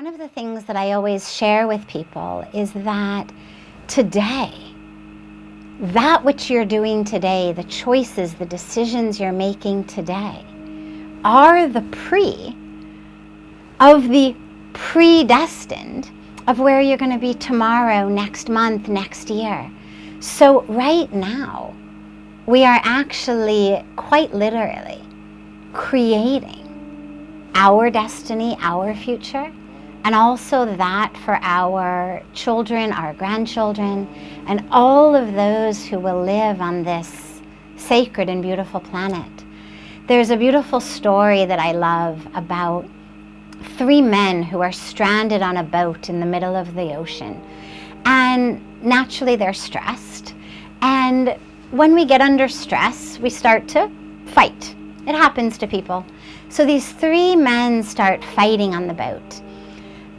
One of the things that I always share with people is that today, that which you're doing today, the choices, the decisions you're making today, are the predestined of where you're going to be tomorrow, next month, next year. So right now, we are actually quite literally creating our destiny, our future, and also that for our children, our grandchildren, and all of those who will live on this sacred and beautiful planet. There's a beautiful story that I love about 3 men who are stranded on a boat in the middle of the ocean. And naturally they're stressed. And when we get under stress, we start to fight. It happens to people. So these 3 men start fighting on the boat.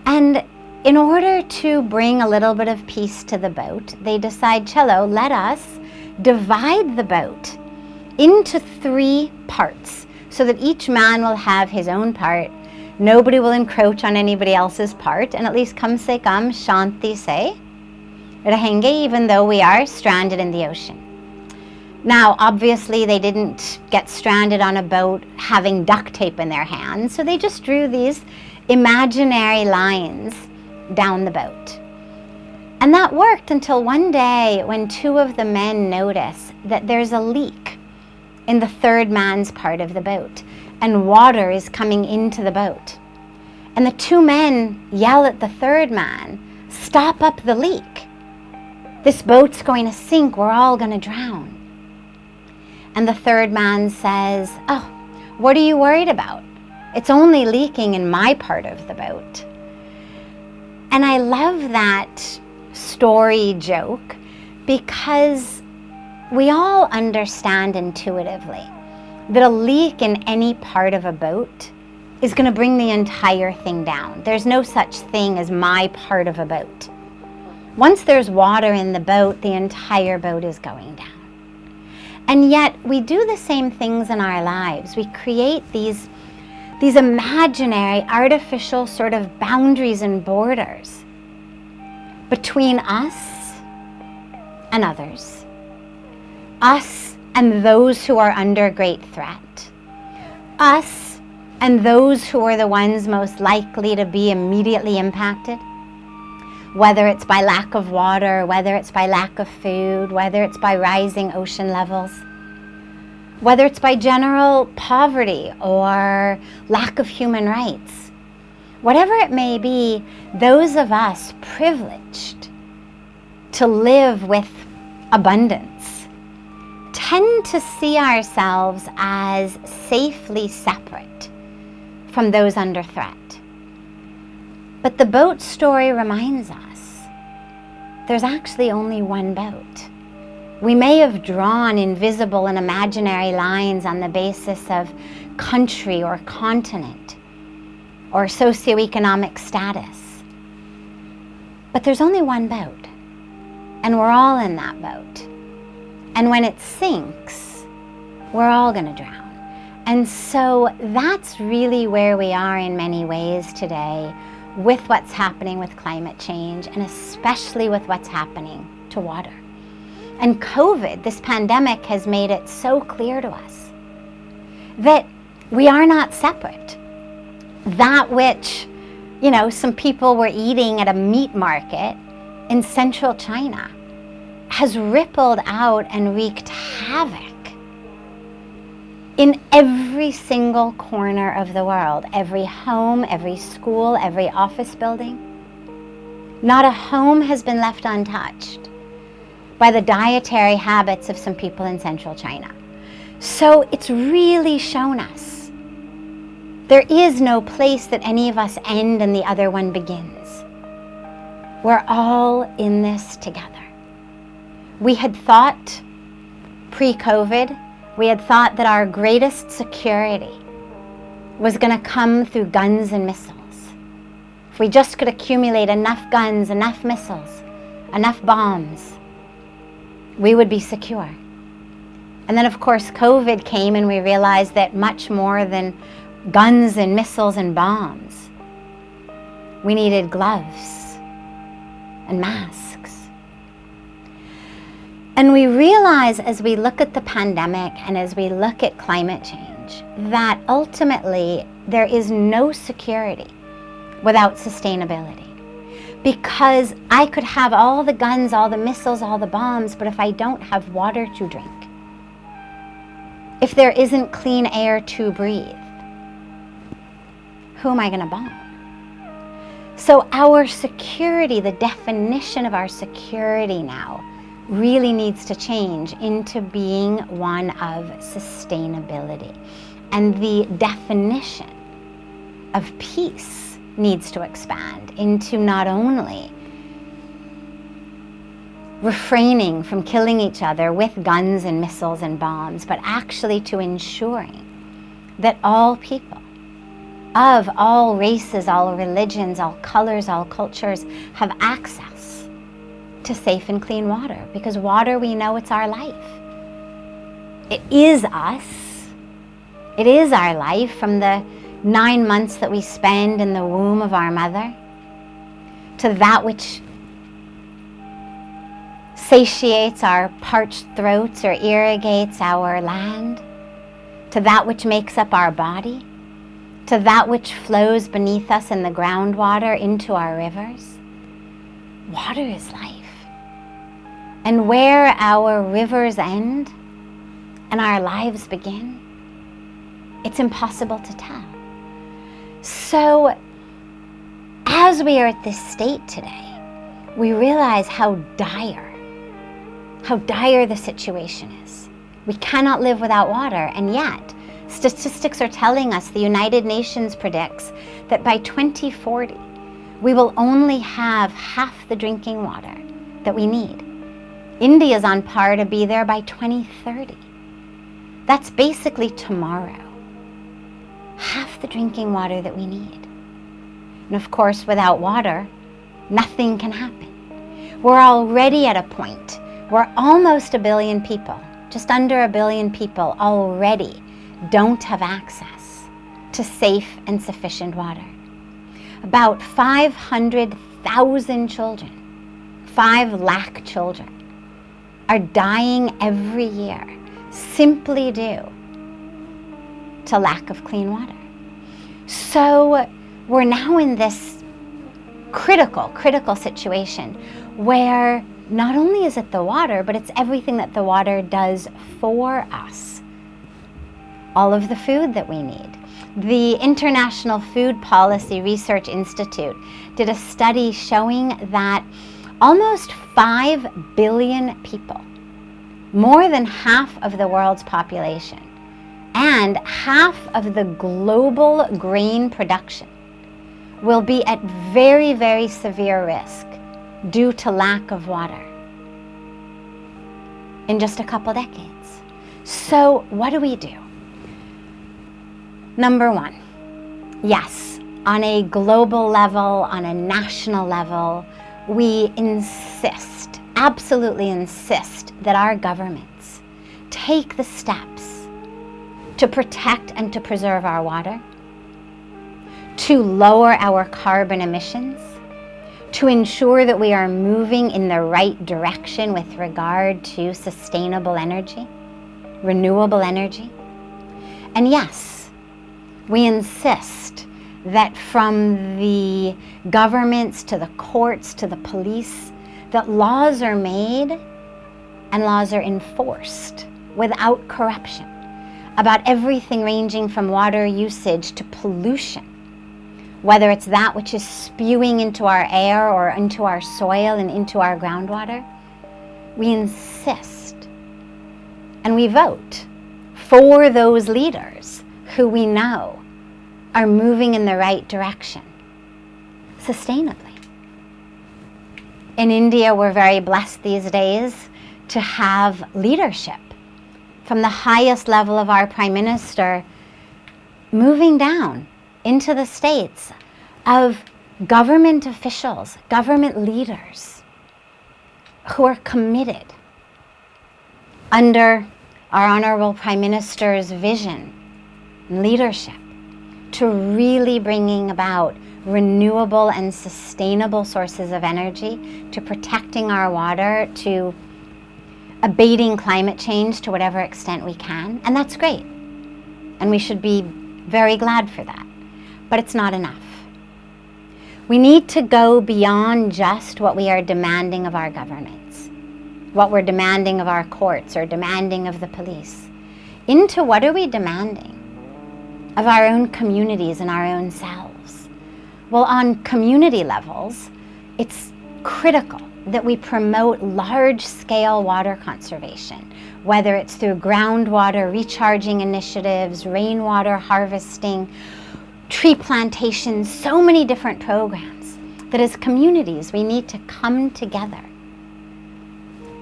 And in order to bring a little bit of peace to the boat, they decide, Cello, let us divide the boat into 3 parts so that each man will have his own part. Nobody will encroach on anybody else's part, and at least kam se kam shanti se rahenge, even though we are stranded in the ocean. Now, obviously, they didn't get stranded on a boat having duct tape in their hands, so they just drew these imaginary lines down the boat. And that worked until one day when 2 of the men notice that there's a leak in the 3rd man's part of the boat, and water is coming into the boat. And the 2 men yell at the 3rd man, "Stop up the leak. This boat's going to sink, we're all going to drown." And the 3rd man says, "Oh, what are you worried about? It's only leaking in my part of the boat." And I love that story joke because we all understand intuitively that a leak in any part of a boat is going to bring the entire thing down. There's no such thing as my part of a boat. Once there's water in the boat, the entire boat is going down. And yet we do the same things in our lives. We create these imaginary, artificial sort of boundaries and borders between us and others, us and those who are under great threat, us and those who are the ones most likely to be immediately impacted, whether it's by lack of water, whether it's by lack of food, whether it's by rising ocean levels, whether it's by general poverty or lack of human rights. Whatever it may be, those of us privileged to live with abundance tend to see ourselves as safely separate from those under threat. But the boat story reminds us there's actually only one boat. We may have drawn invisible and imaginary lines on the basis of country or continent or socioeconomic status. But there's only one boat, and we're all in that boat. And when it sinks, we're all going to drown. And so that's really where we are in many ways today with what's happening with climate change, and especially with what's happening to water. And COVID, this pandemic, has made it so clear to us that we are not separate. That which, some people were eating at a meat market in central China has rippled out and wreaked havoc in every single corner of the world, every home, every school, every office building. Not a home has been left untouched by the dietary habits of some people in central China. So it's really shown us there is no place that any of us end and the other one begins. We're all in this together. We had thought pre-COVID, we had thought that our greatest security was going to come through guns and missiles. If we just could accumulate enough guns, enough missiles, enough bombs, we would be secure. And then, of course, COVID came and we realized that much more than guns and missiles and bombs, We needed gloves and masks. And we realize as we look at the pandemic and as we look at climate change, that ultimately there is no security without sustainability. Because I could have all the guns, all the missiles, all the bombs, but if I don't have water to drink, if there isn't clean air to breathe, who am I going to bomb? So our security, the definition of our security now, really needs to change into being one of sustainability. And the definition of peace needs to expand into not only refraining from killing each other with guns and missiles and bombs, but actually to ensuring that all people of all races, all religions, all colors, all cultures have access to safe and clean water. Because water, we know it's our life. It is us. It is our life from the 9 months that we spend in the womb of our mother to that which satiates our parched throats or irrigates our land, to that which makes up our body, to that which flows beneath us in the groundwater into our rivers. Water is life. And where our rivers end and our lives begin, it's impossible to tell. So, as we are at this state today, we realize how dire the situation is. We cannot live without water, and yet statistics are telling us, the United Nations predicts that by 2040, we will only have half the drinking water that we need. India is on par to be there by 2030. That's basically tomorrow. Half the drinking water that we need. And of course, without water, nothing can happen. We're already at a point where almost 1 billion people, just under 1 billion people already don't have access to safe and sufficient water. About 500,000 children, 5 lakh children, are dying every year simply due to lack of clean water. So we're now in this critical situation where not only is it the water, but it's everything that the water does for us. All of the food that we need. The International Food Policy Research Institute did a study showing that almost 5 billion people, more than half of the world's population, and half of the global grain production will be at very, very severe risk due to lack of water in just a couple decades. So what do we do? Number one, yes, on a global level, on a national level, we insist, absolutely insist, that our governments take the steps to protect and to preserve our water, to lower our carbon emissions, to ensure that we are moving in the right direction with regard to sustainable energy, renewable energy. And yes, we insist that from the governments to the courts to the police, that laws are made and laws are enforced without corruption about everything ranging from water usage to pollution, whether it's that which is spewing into our air or into our soil and into our groundwater. We insist and we vote for those leaders who we know are moving in the right direction sustainably. In India, we're very blessed these days to have leadership from the highest level of our Prime Minister moving down into the states of government officials, government leaders who are committed under our Honorable Prime Minister's vision and leadership to really bringing about renewable and sustainable sources of energy, to protecting our water, to abating climate change to whatever extent we can. And that's great. And we should be very glad for that. But it's not enough. We need to go beyond just what we are demanding of our governments, what we're demanding of our courts or demanding of the police, into what are we demanding of our own communities and our own selves. Well, on community levels, it's critical that we promote large-scale water conservation, whether it's through groundwater recharging initiatives, rainwater harvesting, tree plantations, so many different programs, that as communities we need to come together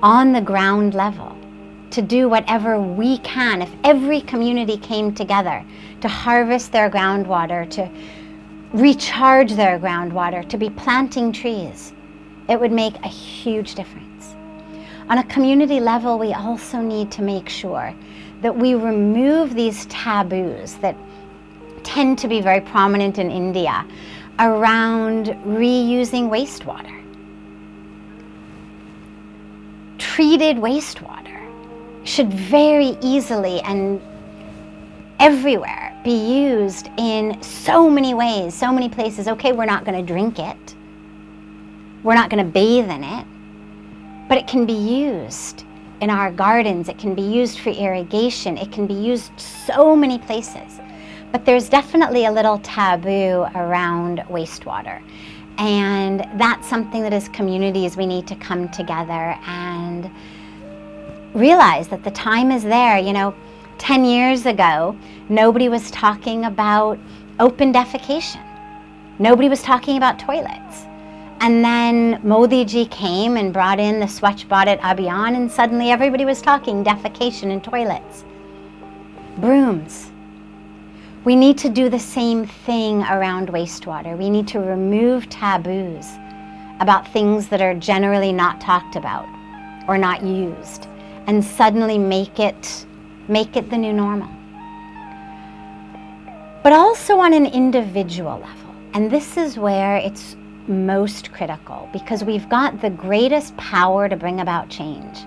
on the ground level to do whatever we can. If every community came together to harvest their groundwater, to recharge their groundwater, to be planting trees, it would make a huge difference. On a community level, we also need to make sure that we remove these taboos that tend to be very prominent in India around reusing wastewater. Treated wastewater should very easily and everywhere be used in so many ways, so many places. Okay, we're not going to drink it. We're not going to bathe in it. But it can be used in our gardens. It can be used for irrigation. It can be used so many places. But there's definitely a little taboo around wastewater. And that's something that as communities we need to come together and realize that the time is there. 10 years ago, nobody was talking about open defecation. Nobody was talking about toilets. And then Modi ji came and brought in the Swachh Bharat Abhiyan, and suddenly everybody was talking defecation and toilets. Brooms. We need to do the same thing around wastewater. We need to remove taboos about things that are generally not talked about or not used, and suddenly make it the new normal. But also on an individual level, and this is where it's most critical, because we've got the greatest power to bring about change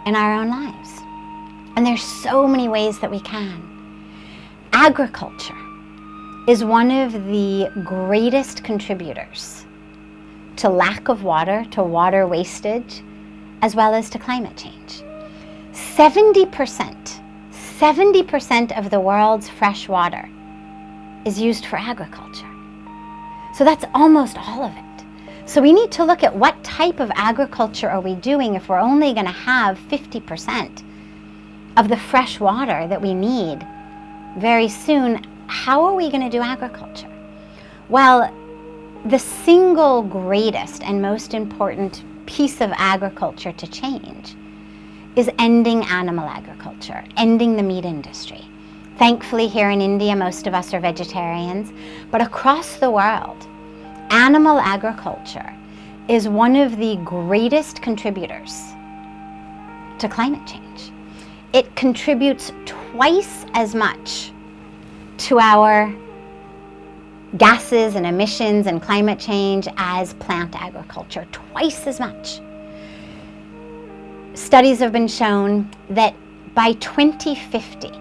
in our own lives. And there's so many ways that we can. Agriculture is one of the greatest contributors to lack of water, to water wastage, as well as to climate change. 70% of the world's fresh water is used for agriculture. So that's almost all of it. So we need to look at what type of agriculture are we doing if we're only going to have 50% of the fresh water that we need very soon. How are we going to do agriculture? Well, the single greatest and most important piece of agriculture to change is ending animal agriculture, ending the meat industry. Thankfully, here in India, most of us are vegetarians, but across the world, animal agriculture is one of the greatest contributors to climate change. It contributes twice as much to our gases and emissions and climate change as plant agriculture, twice as much. Studies have been shown that by 2050,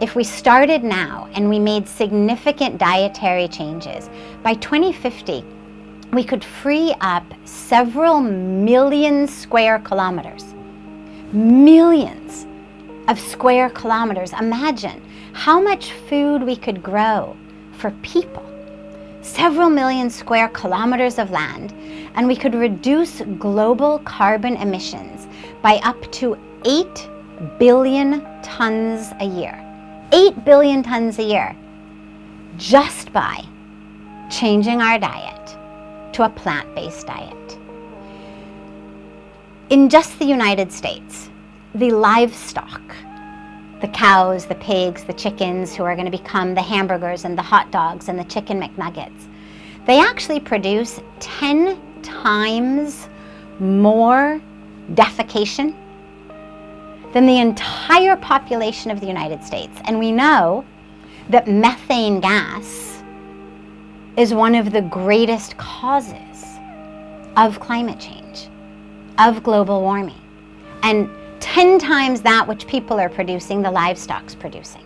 if we started now and we made significant dietary changes, by 2050, we could free up several million square kilometers. Millions of square kilometers. Imagine how much food we could grow for people. Several million square kilometers of land, and we could reduce global carbon emissions by up to 8 billion tons a year. 8 billion tons a year, just by changing our diet to a plant-based diet. In just the United States, the livestock, the cows, the pigs, the chickens who are going to become the hamburgers and the hot dogs and the chicken McNuggets, they actually produce 10 times more defecation than the entire population of the United States. And we know that methane gas is one of the greatest causes of climate change, of global warming. And 10 times that which people are producing, the livestock's producing.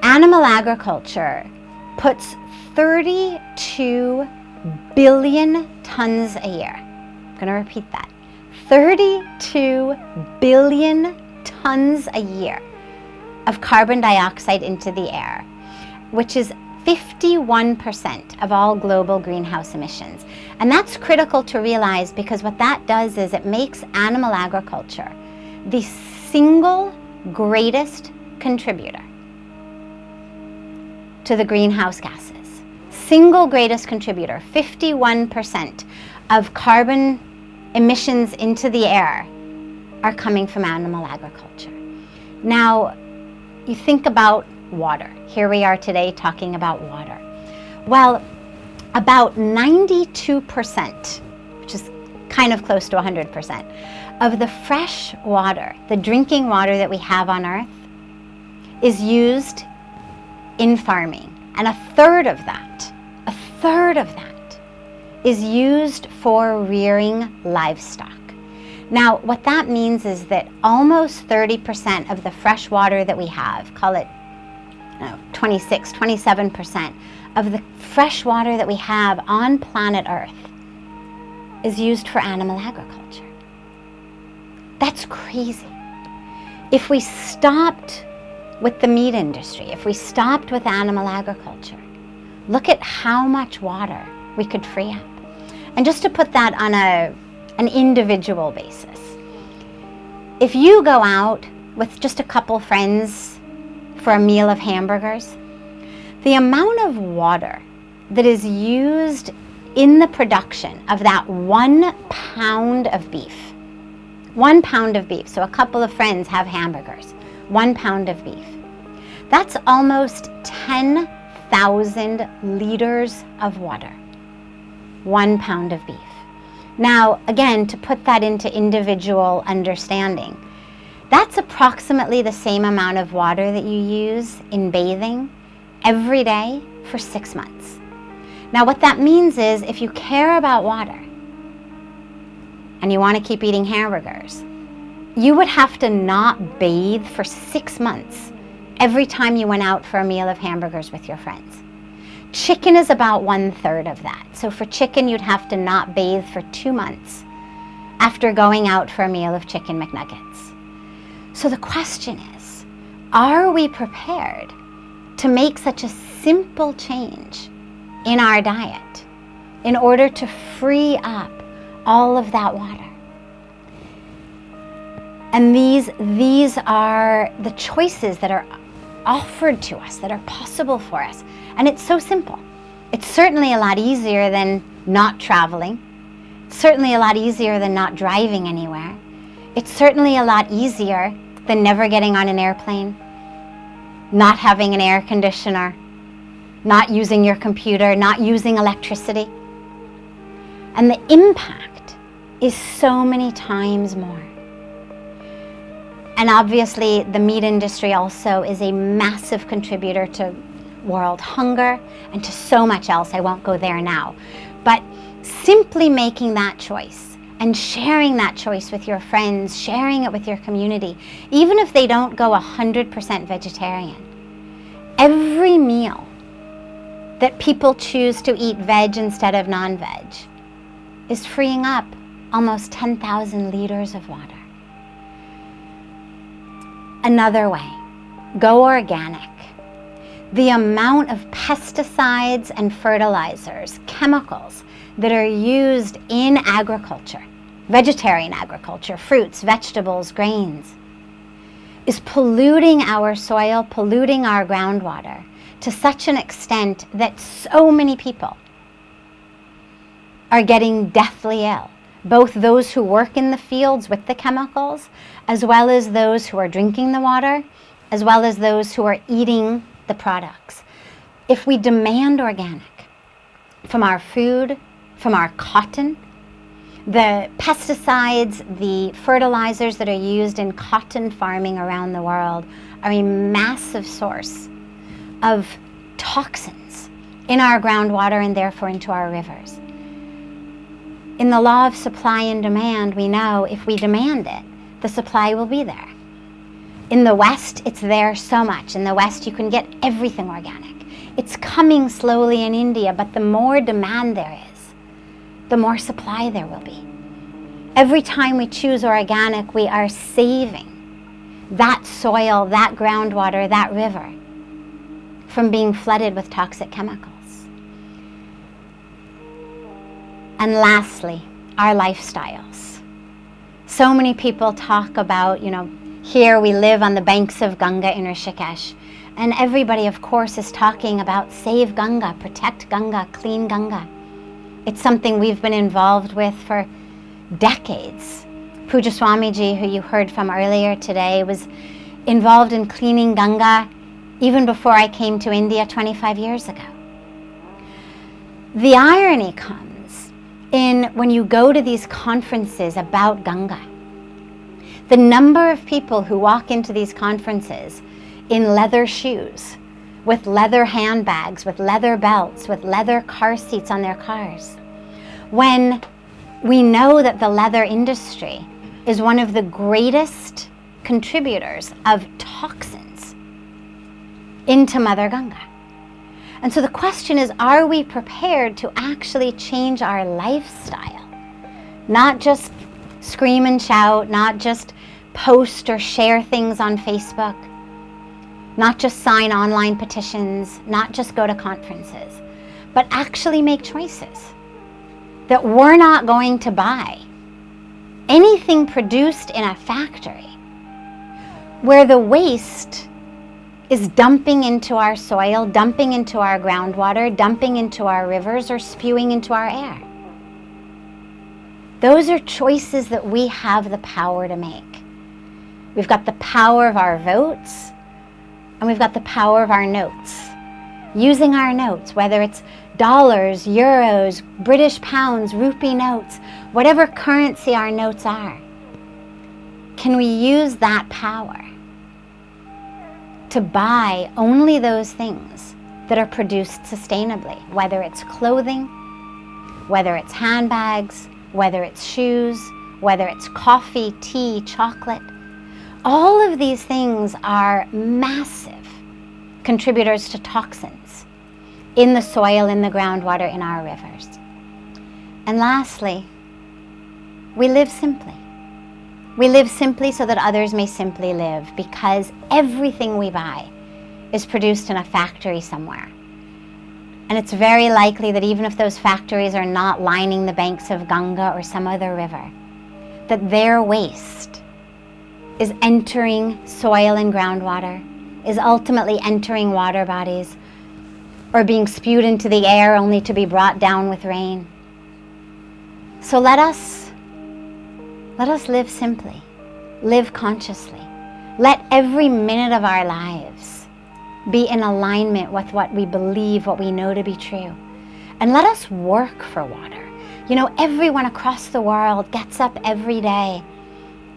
Animal agriculture puts 32 billion tons a year. I'm going to repeat that. 32 billion tons a year of carbon dioxide into the air, which is 51% of all global greenhouse emissions. And that's critical to realize, because what that does is it makes animal agriculture the single greatest contributor to the greenhouse gases. Single greatest contributor. 51% of carbon emissions into the air are coming from animal agriculture. Now, you think about water. Here we are today talking about water. Well, about 92%, which is kind of close to 100%, of the fresh water, the drinking water that we have on Earth, is used in farming. And a third of that is used for rearing livestock. Now, what that means is that almost 30% of the fresh water that we have, call it 26, 27% of the fresh water that we have on planet Earth is used for animal agriculture. That's crazy. If we stopped with the meat industry, if we stopped with animal agriculture, look at how much water we could free up. And just to put that on an individual basis, if you go out with just a couple friends for a meal of hamburgers, the amount of water that is used in the production of that 1 pound of beef, 1 pound of beef, so a couple of friends have hamburgers, 1 pound of beef, that's almost 10,000 liters of water. 1 pound of beef. Now, again, to put that into individual understanding, that's approximately the same amount of water that you use in bathing every day for 6 months. Now, what that means is if you care about water and you want to keep eating hamburgers, you would have to not bathe for 6 months every time you went out for a meal of hamburgers with your friends. Chicken is about 1/3 of that. So for chicken, you'd have to not bathe for 2 months after going out for a meal of chicken McNuggets. So the question is, are we prepared to make such a simple change in our diet in order to free up all of that water? And these are the choices that are offered to us, that are possible for us. And it's so simple. It's certainly a lot easier than not traveling. It's certainly a lot easier than not driving anywhere. It's certainly a lot easier than never getting on an airplane, not having an air conditioner, not using your computer, not using electricity. And the impact is so many times more. And obviously, the meat industry also is a massive contributor to world hunger and to so much else. I won't go there now. But simply making that choice and sharing that choice with your friends, sharing it with your community, even if they don't go 100% vegetarian, every meal that people choose to eat veg instead of non-veg is freeing up almost 10,000 liters of water. Another way, go organic. The amount of pesticides and fertilizers, chemicals that are used in agriculture, vegetarian agriculture, fruits, vegetables, grains, is polluting our soil, polluting our groundwater to such an extent that so many people are getting deathly ill. Both those who work in the fields with the chemicals, as well as those who are drinking the water, as well as those who are eating the products. If we demand organic from our food, from our cotton, the pesticides, the fertilizers that are used in cotton farming around the world are a massive source of toxins in our groundwater and therefore into our rivers. In the law of supply and demand, we know if we demand it, the supply will be there. In the West, it's there so much. In the West, you can get everything organic. It's coming slowly in India, but the more demand there is, the more supply there will be. Every time we choose organic, we are saving that soil, that groundwater, that river from being flooded with toxic chemicals. And lastly, our lifestyles. So many people talk about, here we live on the banks of Ganga in Rishikesh. And everybody, of course, is talking about save Ganga, protect Ganga, clean Ganga. It's something we've been involved with for decades. Pujya Sadhviji, who you heard from earlier today, was involved in cleaning Ganga even before I came to India 25 years ago. The irony comes in when you go to these conferences about Ganga. The number of people who walk into these conferences in leather shoes, with leather handbags, with leather belts, with leather car seats on their cars, when we know that the leather industry is one of the greatest contributors of toxins into Mother Ganga. And so the question is, are we prepared to actually change our lifestyle? Not just scream and shout, not just post or share things on Facebook, not just sign online petitions, not just go to conferences, but actually make choices that we're not going to buy anything produced in a factory where the waste is dumping into our soil, dumping into our groundwater, dumping into our rivers, or spewing into our air. Those are choices that we have the power to make. We've got the power of our votes, and we've got the power of our notes. Using our notes, whether it's dollars, euros, British pounds, rupee notes, whatever currency our notes are, can we use that power to buy only those things that are produced sustainably, whether it's clothing, whether it's handbags, whether it's shoes, whether it's coffee, tea, chocolate. All of these things are massive contributors to toxins in the soil, in the groundwater, in our rivers. And lastly, we live simply. We live simply so that others may simply live, because everything we buy is produced in a factory somewhere. And it's very likely that even if those factories are not lining the banks of Ganga or some other river, that their waste is entering soil and groundwater, is ultimately entering water bodies, or being spewed into the air only to be brought down with rain. So let us live simply, live consciously. Let every minute of our lives be in alignment with what we believe, what we know to be true. And let us work for water. Everyone across the world gets up every day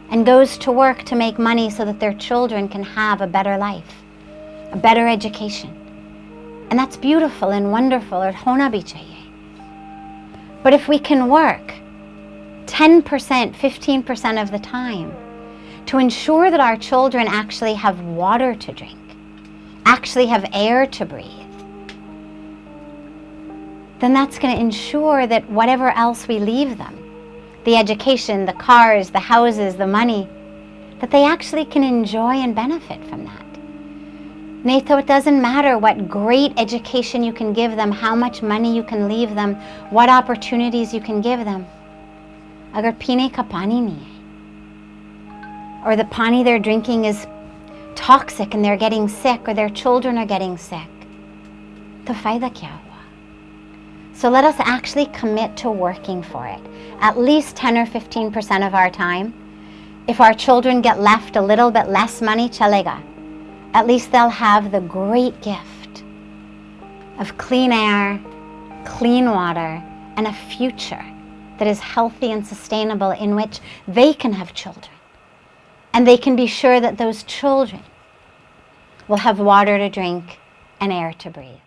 and goes to work to make money so that their children can have a better life, a better education. And that's beautiful and wonderful, or hona bhi chahiye. But if we can work 10%, 15% of the time to ensure that our children actually have water to drink, actually have air to breathe, then that's going to ensure that whatever else we leave them, the education, the cars, the houses, the money, that they actually can enjoy and benefit from that. Natho, it doesn't matter what great education you can give them, how much money you can leave them, what opportunities you can give them. Agar peene ka pani nahi hai, or the pani they're drinking is toxic and they're getting sick, or their children are getting sick, to fayda kya hua? So let us actually commit to working for it, at least 10 or 15% of our time. If our children get left a little bit less money, chalega. At least they'll have the great gift of clean air, clean water, and a future that is healthy and sustainable, in which they can have children. And they can be sure that those children will have water to drink and air to breathe.